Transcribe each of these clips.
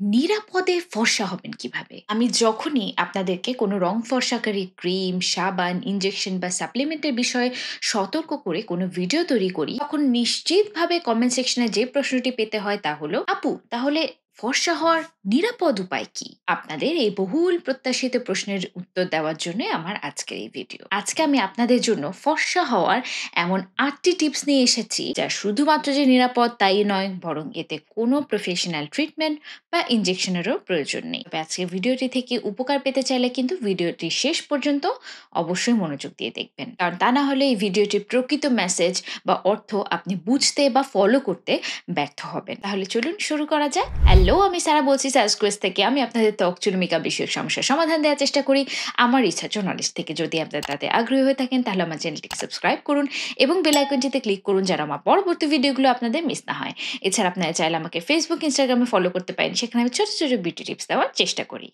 নিরাপদে ফর্সা হবেন কিভাবে? আমি যখনই আপনাদেরকে কোনো রং ফর্সাকারী ক্রিম, সাবান, ইনজেকশন বা সাপ্লিমেন্টের বিষয়ে সতর্ক করে কোনো ভিডিও তৈরি করি, তখন নিশ্চিতভাবে কমেন্ট সেকশনে যে প্রশ্নটি পেতে হয় তা হলো, "আপু, তাহলে ফর্সা হওয়ার নিরাপদ উপায় কি?" আপনাদের এই বহুল প্রত্যাশিত প্রশ্নের উত্তর দেওয়ার জন্য আমার আজকের এই ভিডিও। আজকে আমি আপনাদের জন্য ফর্সা হওয়ার এমন ৮টি টিপস নিয়ে এসেছি, যা শুধুমাত্র যে নিরাপদ তাই নয়, বরং এতে কোনো প্রফেশনাল ট্রিটমেন্ট বা ইনজেকশনেরও প্রয়োজন নেই। তবে আজকের ভিডিওটি থেকে উপকার পেতে চাইলে কিন্তু ভিডিওটি শেষ পর্যন্ত অবশ্যই মনোযোগ দিয়ে দেখবেন, কারণ তা না হলে এই ভিডিওটির প্রকৃত মেসেজ বা অর্থ আপনি বুঝতে বা ফলো করতে ব্যর্থ হবেন। তাহলে চলুন শুরু করা যাক। হ্যালো, আমি সারা বলছি সার্চকোয়েস্ট থেকে। আমি আপনাদের ত্বক চুলমিকা বিষয়ক সমস্যার সমাধান দেওয়ার চেষ্টা করি আমার রিসার্চ ও নলেজ থেকে। যদি আপনারা তাতে আগ্রহী হয়ে থাকেন তাহলে আমার চ্যানেলটিকে সাবস্ক্রাইব করুন এবং বেল আইকনটিতে ক্লিক করুন, যেন আমার পরবর্তী ভিডিওগুলো আপনাদের মিস না হয়। এছাড়া আপনারা চাইলে আমাকে ফেসবুক, ইনস্টাগ্রামে ফলো করতে পারেন। সেখানে আমি ছোট, ছোট বিউটি টিপস দেওয়ার চেষ্টা করি।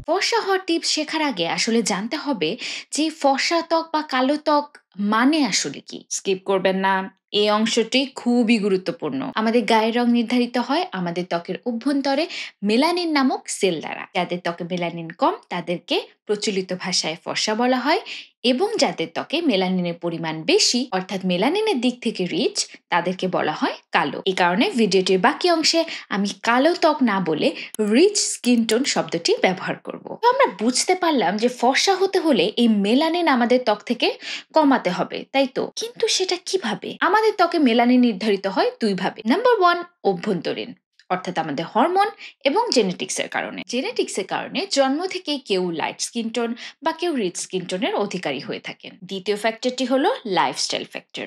ফর্সা হওয়ার টিপস শেখার আগে আসলে জানতে হবে যে ফর্সা ত্বক বা কালো ত্বক মানে আসলে কি। স্কিপ করবেন না, এই অংশটি খুবই গুরুত্বপূর্ণ। আমাদের গায়ের রং নির্ধারিত হয় আমাদের ত্বকের অভ্যন্তরে মেলানিন নামক সেল দ্বারা। যাদের ত্বকে মেলানিন কম তাদেরকে প্রচলিত ভাষায় ফর্সা বলা হয়, এবং যাদের ত্বকে মেলানিনের পরিমাণ বেশি অর্থাৎ মেলানিনের দিক থেকে রিচ, তাদেরকে বলা হয় কালো। এই কারণে ভিডিওটির বাকি অংশে আমি কালো ত্বক না বলে রিচ স্কিন টোন শব্দটি ব্যবহার করব। তো আমরা বুঝতে পারলাম যে ফর্সা হতে হলে এই মেলানিন আমাদের ত্বক থেকে কমাতে হবে, তাই তো? কিন্তু সেটা কিভাবে? আমাদের ত্বকে মেলানিন নির্ধারিত হয় দুই ভাবে। নাম্বার 1, অভ্যন্তরীণ, অর্থাৎ আমাদের হরমোন এবং জেনেটিক্সের কারণে। জেনেটিক্সের কারণে জন্ম থেকেই কেউ লাইট স্কিন টোন বা কেউ রিচ স্কিন টোনের অধিকারী হয়ে থাকেন। দ্বিতীয় ফ্যাক্টরটি হলো লাইফস্টাইল ফ্যাক্টর,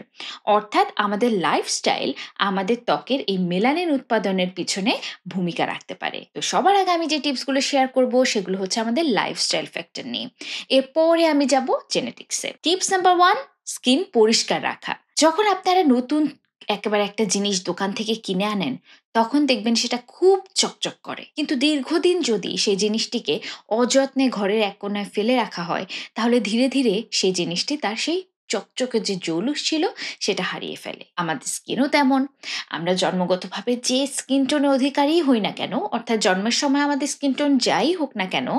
অর্থাৎ আমাদের লাইফস্টাইল আমাদের ত্বকের এই মেলানিন উৎপাদনের পিছনে ভূমিকা রাখতে পারে। তো সবার আগে আমি যে টিপসগুলো শেয়ার করব সেগুলো হচ্ছে আমাদের লাইফস্টাইল ফ্যাক্টর নিয়ে। এরপরে আমি যাব জেনেটিক্সে। টিপস নাম্বার 1, স্কিন পরিষ্কার রাখা। যখন আপনারা নতুন একেবারে একটা জিনিস দোকান থেকে কিনে আনেন, তখন দেখবেন সেটা খুব চকচক করে। কিন্তু দীর্ঘদিন যদি সেই জিনিসটিকে অযত্নে ঘরের এক কোণায় ফেলে রাখা হয়, তাহলে ধীরে ধীরে সেই জিনিসটি তার সেই চকচকে যে জৌলুস ছিল সেটা হারিয়ে ফেলে। আমাদের স্কিনও তেমন। আমরা জন্মগতভাবে যে স্কিন টোনের অধিকারী হই না কেন, অর্থাৎ জন্মের সময় আমাদের স্কিন টোন যাই হোক না কেন,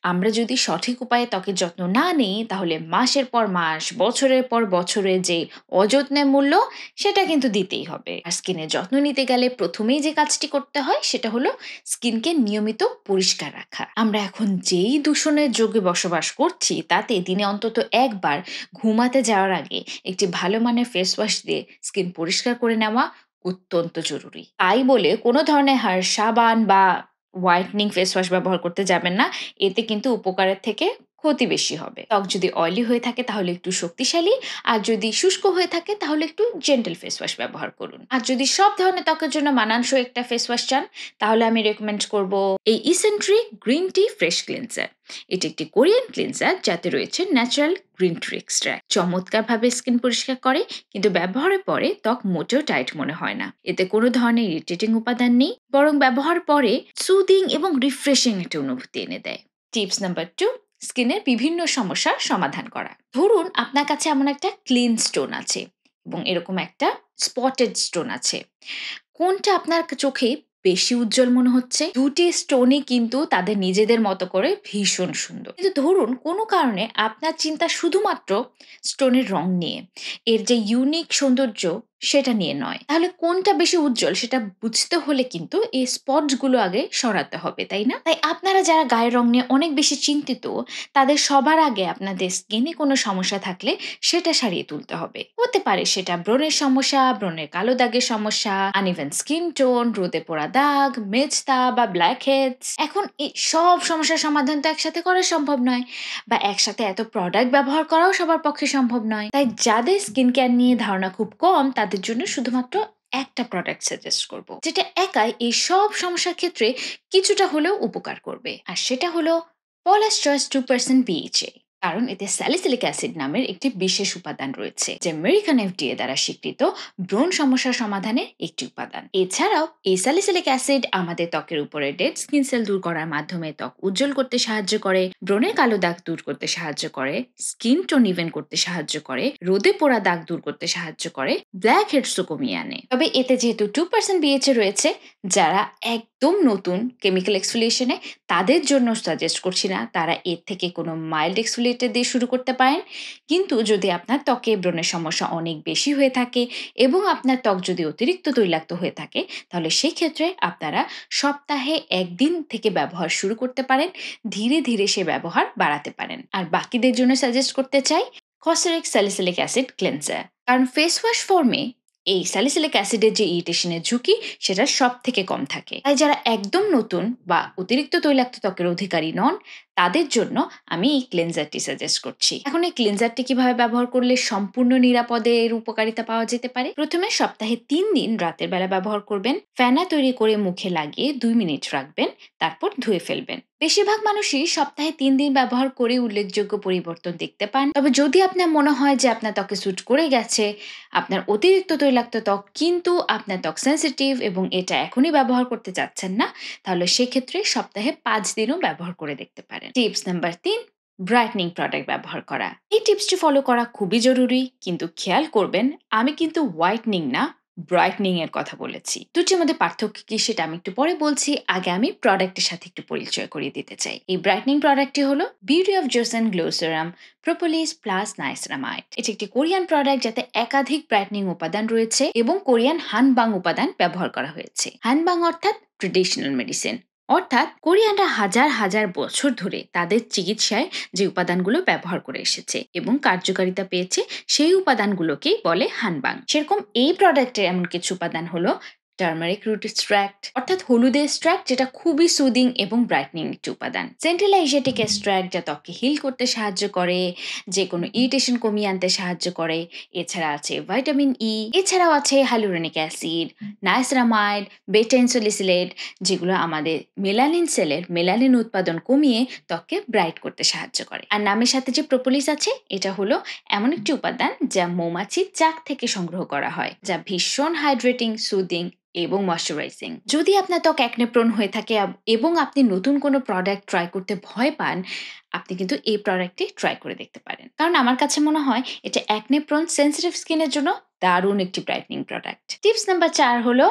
আমরা যদি সঠিক উপায়ে ত্বকের যত্ন না নিই, তাহলে মাসের পর মাস, বছরের পর বছরের যে অযত্নের মূল্য, সেটা কিন্তু দিতেই হবে। আর স্কিনের যত্ন নিতে গেলে প্রথমেই যে কাজটি করতে হয় সেটা হলো স্কিনকে নিয়মিত পরিষ্কার রাখা। আমরা এখন যেই দূষণের যুগে বসবাস করছি, তাতে দিনে অন্তত একবার ঘুমাতে যাওয়ার আগে একটি ভালো মানের ফেস ওয়াশ দিয়ে স্কিন পরিষ্কার করে নেওয়া অত্যন্ত জরুরি। তাই বলে কোনো ধরনের সাবান বা হোয়াইটনিং ফেস ওয়াশ ব্যবহার করতে যাবেন না। এতে কিন্তু উপকারের থেকে ক্ষতি বেশি হবে। ত্বক যদি অয়েলি হয়ে থাকে তাহলে একটু শক্তিশালী, আর যদি শুষ্ক হয়ে থাকে তাহলে একটু জেন্টল ফেস ওয়াশ ব্যবহার করুন। আর যদি সব ধরনের ত্বকের জন্য মানানসই একটা ফেস ওয়াশ চান, তাহলে আমি রেকমেন্ড করব এই ইসেন্ট্রি গ্রিন টি ফ্রেশ ক্লিনজার। এটি একটি কোরিয়ান ক্লিনজার যাতে রয়েছে ন্যাচারাল গ্রিন টি এক্সট্রাক্ট। চমৎকারভাবে স্কিন পরিষ্কার করে, কিন্তু ব্যবহারের পরে ত্বক মোটেও টাইট মনে হয় না। এতে কোনো ধরনের ইরিটেটিং উপাদান নেই, বরং ব্যবহার পরে সুদিং এবং রিফ্রেশিং একটা অনুভূতি এনে দেয়। টিপস নাম্বার 2, স্কিনের বিভিন্ন সমস্যার সমাধান করা। ধরুন আপনার কাছে এমন একটা ক্লিন স্টোন আছে এবং এরকম একটা স্পটেড স্টোন আছে। কোনটা আপনার চোখে বেশি উজ্জ্বল মনে হচ্ছে? দুটি স্টোনই কিন্তু তাদের নিজেদের মতো করে ভীষণ সুন্দর। কিন্তু ধরুন কোনো কারণে আপনার চিন্তা শুধুমাত্র স্টোনের রং নিয়ে, এর যে ইউনিক সৌন্দর্য সেটা নিয়ে নয়। তাহলে কোনটা বেশি উজ্জ্বল সেটা বুঝতে হলে কিন্তু এই স্পটগুলো আগে সরাতে হবে, তাই না? তাই আপনারা যারা গায়ের রং নিয়ে অনেক বেশি চিন্তিত, তাদের সবার আগে আপনাদের স্কিনে কোনো সমস্যা থাকলে সেটা সারিয়ে তুলতে হবে। হতে পারে সেটা ব্রণের সমস্যা, ব্রণের কালো দাগের সমস্যা, আনইভেন স্কিন টোন, রোদে পোড়া দাগ, মেচতা বা ব্ল্যাক হেডস। এখন এই সব সমস্যার সমাধান তো একসাথে করা সম্ভব নয়, বা একসাথে এত প্রোডাক্ট ব্যবহার করাও সবার পক্ষে সম্ভব নয়। তাই যাদের স্কিন কেয়ার নিয়ে ধারণা খুব কম, তাদের জন্য শুধুমাত্র একটা প্রোডাক্ট সাজেস্ট করব, যেটা একাই এই সব সমস্যার ক্ষেত্রে কিছুটা হলেও উপকার করবে। আর সেটা হলো পলাশ চয়েস 2% BHA। কারণ এতে স্যালিসিলিক অ্যাসিড নামের একটি বিশেষ উপাদান রয়েছে, যা আমেরিকান এফডিএ দ্বারা স্বীকৃত ব্রণ সমস্যা সমাধানের একটি উপাদান। এছাড়াও এই স্যালিসিলিক অ্যাসিড আমাদের ত্বকের উপরে ডেড স্কিন সেল দূর করার মাধ্যমে ত্বক উজ্জ্বল করতে সাহায্য করে, ব্রণের কালো দাগ দূর করতে সাহায্য করে, স্কিন টোন ইভেন করতে সাহায্য করে, রোদে পোড়া দাগ দূর করতে সাহায্য করে, ব্ল্যাক হেডসও কমিয়ে আনে। তবে এতে যেহেতু 2% বিএইচএ রয়েছে, যারা একদম নতুন কেমিক্যাল এক্সফোলিয়েশনে, তাদের জন্য সাজেস্ট করছি না তারা এর থেকে কোনো মাইল্ড এক্সফোলিয়েটর দিয়ে শুরু করতে পারেন। কিন্তু যদি আপনার ত্বকে ব্রণের সমস্যা অনেক বেশি হয়ে থাকে এবং আপনার ত্বক যদি অতিরিক্ত তৈলাক্ত হয়ে থাকে, তাহলে সেক্ষেত্রে আপনারা সপ্তাহে 1 দিন থেকে ব্যবহার শুরু করতে পারেন, ধীরে ধীরে সে ব্যবহার বাড়াতে পারেন। আর বাকিদের জন্য সাজেস্ট করতে চাই কসরিক স্যালিসিলিক অ্যাসিড ক্লেন্সার, কারণ ফেস ওয়াশ ফর্মে এই স্যালিসিলিক অ্যাসিডের যে ইরিটেশনের ঝুঁকি সেটা সব থেকে কম থাকে। তাই যারা একদম নতুন বা অতিরিক্ত তৈলাক্ত ত্বকের অধিকারী নন, তাদের জন্য আমি এই ক্লেন্সারটি সাজেস্ট করছি। এখন এই ক্লেন্সারটি কিভাবে ব্যবহার করলে সম্পূর্ণ নিরাপদে এর উপকারিতা পাওয়া যেতে পারে? প্রথমে সপ্তাহে 3 দিন রাতের বেলা ব্যবহার করবেন। ফেনা তৈরি করে মুখে লাগিয়ে 2 মিনিট রাখবেন, তারপর ধুয়ে ফেলবেন। বেশিরভাগ মানুষই সপ্তাহে 3 দিন ব্যবহার করে উল্লেখযোগ্য পরিবর্তন দেখতে পান। তবে যদি আপনার মনে হয় যে আপনার ত্বকে স্যুট করে গেছে, আপনার অতিরিক্ত তৈলাক্ত ত্বক কিন্তু আপনার ত্বক সেন্সিটিভ এবং এটা এখনই ব্যবহার করতে চাচ্ছেন না, তাহলে সেক্ষেত্রে সপ্তাহে 5 দিনও ব্যবহার করে দেখতে পারেন। টিপস নাম্বার 3, ব্রাইটনিং প্রোডাক্ট ব্যবহার করা। এই টিপসটি ফলো করা খুবই জরুরি, কিন্তু খেয়াল করবেন আমি কিন্তু হোয়াইটনিং না, ব্রাইটনিং এর কথা বলেছি। দুটির মধ্যে পার্থক্য কি সেটা আমি একটু পরে বলছি। আগে আমি প্রোডাক্টের সাথে একটু পরিচয় করিয়ে দিতে চাই। এই ব্রাইটনিং প্রোডাক্টটি হলো beauty of জোসেন glow serum propolis plus niacinamide. এটি একটি কোরিয়ান প্রোডাক্ট যাতে একাধিক ব্রাইটনিং উপাদান রয়েছে এবং কোরিয়ান হানবাং উপাদান ব্যবহার করা হয়েছে। হানবাং অর্থাৎ ট্রেডিশনাল মেডিসিন, অর্থাৎ কোরিয়ানরা হাজার হাজার বছর ধরে তাদের চিকিৎসায় যে উপাদানগুলো ব্যবহার করে এসেছে এবং কার্যকারিতা পেয়েছে, সেই উপাদানগুলোকেই বলে হানবাং। সেরকম এই প্রোডাক্টের এমন কিছু উপাদান হলো টার্মারিক রুট এক্সট্র্যাক্ট, অর্থাৎ হলুদের এক্সট্র্যাক্ট, যেটা খুবই সুদিং এবং ব্রাইটনিং একটি উপাদান। সেন্ট্রাল এশিয়াটিক এক্সট্র্যাক্ট, যা ত্বককে হিল করতে সাহায্য করে, যে কোনো ইরিটেশন কমিয়ে আনতে সাহায্য করে। এছাড়া আছে ভাইটামিন ই, এছাড়াও আছে হাইলুরোনিক অ্যাসিড, নাইসিনামাইড, বেটা ইনসোলিসিলেট, যেগুলো আমাদের মেলানিন সেলের মেলানিন উৎপাদন কমিয়ে ত্বককে ব্রাইট করতে সাহায্য করে। আর নামের সাথে যে প্রোপোলিস আছে, এটা হলো এমন একটি উপাদান যা মৌমাছির চাক থেকে সংগ্রহ করা হয়, যা ভীষণ হাইড্রেটিং, সুদিং এবং ময়শ্চারাইজিং। যদি আপনার ত্বক অ্যাকনে প্রোন হয়ে থাকে এবং আপনি নতুন কোনো প্রোডাক্ট ট্রাই করতে ভয় পান, আপনি কিন্তু এই প্রোডাক্টটি ট্রাই করে দেখতে পারেন। কারণ আমার কাছে মনে হয় এটা অ্যাকনে প্রোন সেনসিটিভ স্কিনের জন্য দারুণ একটি ব্রাইটনিং প্রোডাক্ট। টিপস নাম্বার 4 হলো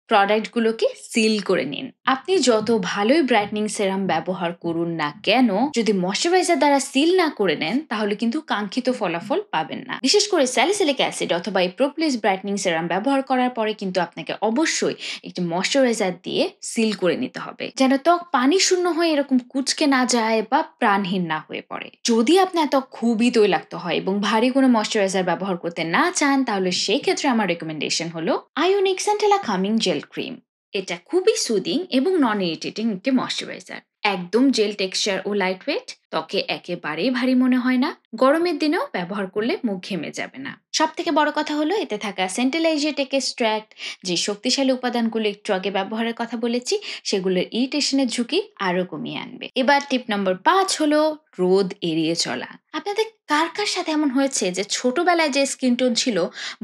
প্রোডাক্টগুলোকে সিল করে নিন। আপনি যত ভালোই ব্রাইটনিং সেরাম ব্যবহার করুন না কেন, যদি ময়শ্চারাইজার দ্বারা সিল না করে নেন, তাহলে কিন্তু কাঙ্ক্ষিত ফলাফল পাবেন না। বিশেষ করে স্যালিসিলিক অ্যাসিড অথবা এই প্রোপোলিস ব্রাইটনিং সেরাম ব্যবহার করার পরে কিন্তু আপনাকে অবশ্যই একটি ময়শ্চারাইজার দিয়ে সিল করে নিতে হবে, যেন ত্বক পানি শূন্য হয়ে এরকম কুঁচকে না যায় বা প্রাণহীন না হয়ে পড়ে। যদি আপনার ত্বক খুবই তৈলাক্ত হয় এবং ভারী কোনো ময়শ্চারাইজার ব্যবহার করতে না চান, তাহলে সেই ক্ষেত্রে আমার রেকমেন্ডেশন হলো ionic centella coming jail cream. এটা খুবই সুদিং এবং নন ইরিটেটিং একটি ময়শ্চারাইজার, একদম জেল টেক্সচার ও লাইট ওয়েট, ত্বকে একেবারেই ভারী মনে হয় না, গরমের দিনেও ব্যবহার করলে মুখ ঘেমে যাবে না। সব থেকে বড় কথা হলো এতে থাকা সেন্ট্রাল এশিয়াটিক এক্সট্র্যাক্ট, যে শক্তিশালী উপাদানগুলো একটু আগে ব্যবহারের কথা বলেছি, সেগুলোর ইরিটেশনের ঝুঁকি আরো কমিয়ে আনবে। এবার টিপ নম্বর 5 হলো রোদ এড়িয়ে চলা। আপনাদের কার কার সাথে এমন হয়েছে যে ছোটবেলায় যে স্কিন টোন ছিল,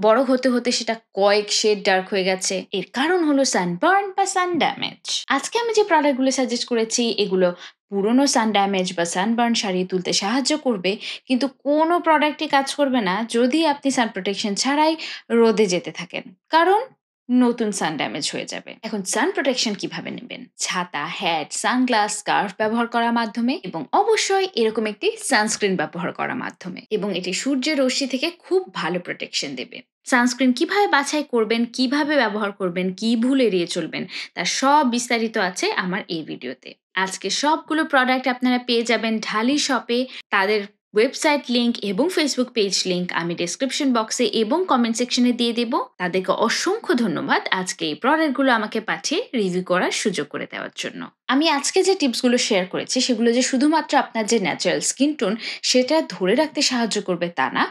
বড় হতে হতে সেটা কয়েক শেড ডার্ক হয়ে গেছে? এর কারণ হলো সানবার্ন বা সান ড্যামেজ। আজকে আমি যে প্রোডাক্টগুলো সাজেস্ট করেছি, এগুলো পুরনো সান ড্যামেজ বা সানবার্ন সারিয়ে তুলতে সাহায্য করবে, কিন্তু কোনো প্রোডাক্টই কাজ করবে না যদি আপনি সান প্রোটেকশন ছাড়াই রোদে যেতে থাকেন, কারণ নতুন সান ড্যামেজ হয়ে যাবে। এখন সান প্রোটেকশন কিভাবে নেবেন? ছাতা, হ্যাট, সানগ্লাস, স্কার্ফ ব্যবহার করার মাধ্যমে, এবং অবশ্যই এরকম একটি সানস্ক্রিন ব্যবহার করার মাধ্যমে, এবং এটি সূর্যের রশ্মি থেকে খুব ভালো প্রোটেকশন দেবে। সানস্ক্রিন কিভাবে বাছাই করবেন, কিভাবে ব্যবহার করবেন, কি ভুল এড়িয়ে চলবেন, তার সব বিস্তারিত আছে আমার এই ভিডিওতে। আজকে সবগুলো প্রোডাক্ট আপনারা পেয়ে যাবেন ঢালি শপে। তাদের ওয়েবসাইট লিংক এবং ফেসবুক পেজ লিংক আমি ডেসক্রিপশন বক্সে এবং কমেন্ট সেকশনে দিয়ে দেব। তাদেরকে অসংখ্য ধন্যবাদ আজকে এই প্রোডাক্টগুলো আমাকে পাঠিয়ে রিভিউ করার সুযোগ করে দেওয়ার জন্য। আমি আজকে যে টিপসগুলো শেয়ার করেছি সেগুলো যে শুধুমাত্র আপনার যে ন্যাচারাল স্কিন টোন সেটা ধরে রাখতে সাহায্য করবে তা না,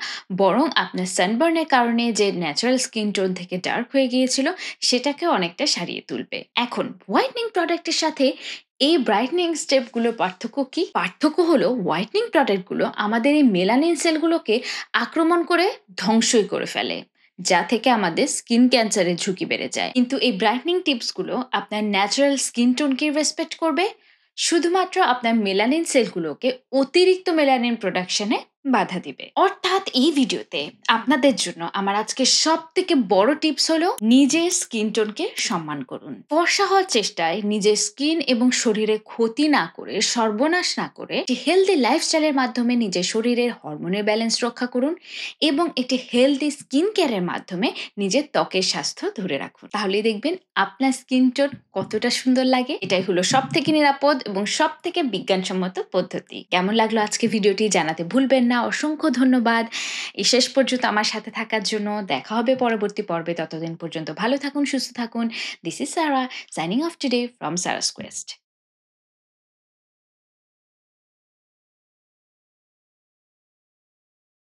বরং আপনার সানবার্নের কারণে যে ন্যাচারাল স্কিন টোন থেকে ডার্ক হয়ে গিয়েছিল সেটাকে অনেকটা সারিয়ে তুলবে। এখন হোয়াইটনিং প্রোডাক্টের সাথে এই ব্রাইটনিং স্টেপগুলোর পার্থক্য কি? পার্থক্য হলো হোয়াইটনিং প্রোডাক্টগুলো আমাদের এই মেলানিন সেলগুলোকে আক্রমণ করে ধ্বংসই করে ফেলে, যা থেকে আমাদের স্কিন ক্যান্সারের ঝুঁকি বেড়ে যায়। কিন্তু এই ব্রাইটনিং টিপসগুলো আপনার ন্যাচারাল স্কিন টোনকে রেসপেক্ট করবে, শুধুমাত্র আপনার মেলানিন সেলগুলোকে অতিরিক্ত মেলানিন প্রোডাকশনে বাধা দিবে। অর্থাৎ এই ভিডিওতে আপনাদের জন্য আমার আজকে সব থেকে বড় টিপস হলো নিজের স্কিন টোনকে সম্মান করুন। ফর্সা হওয়ার চেষ্টায় নিজের স্কিন এবং শরীরে ক্ষতি না করে, সর্বনাশ না করে, একটি হেলদি লাইফস্টাইলের মাধ্যমে নিজের শরীরের হরমোনের ব্যালেন্স রক্ষা করুন এবং একটি হেলদি স্কিন কেয়ারের মাধ্যমে নিজের ত্বকের স্বাস্থ্য ধরে রাখুন। তাহলেই দেখবেন আপনার স্কিন টোন কতটা সুন্দর লাগে। এটাই হলো সব থেকে নিরাপদ এবং সব থেকে বিজ্ঞানসম্মত পদ্ধতি। কেমন লাগলো আজকে ভিডিওটি জানাতে ভুলবেন না। অসংখ্য ধন্যবাদ এই শেষ পর্যন্ত আমার সাথে থাকার জন্য। দেখা হবে পরবর্তী পর্বে। ততদিন পর্যন্ত ভালো থাকুন, সুস্থ থাকুন। This is Sara, signing off today from Sara's Quest.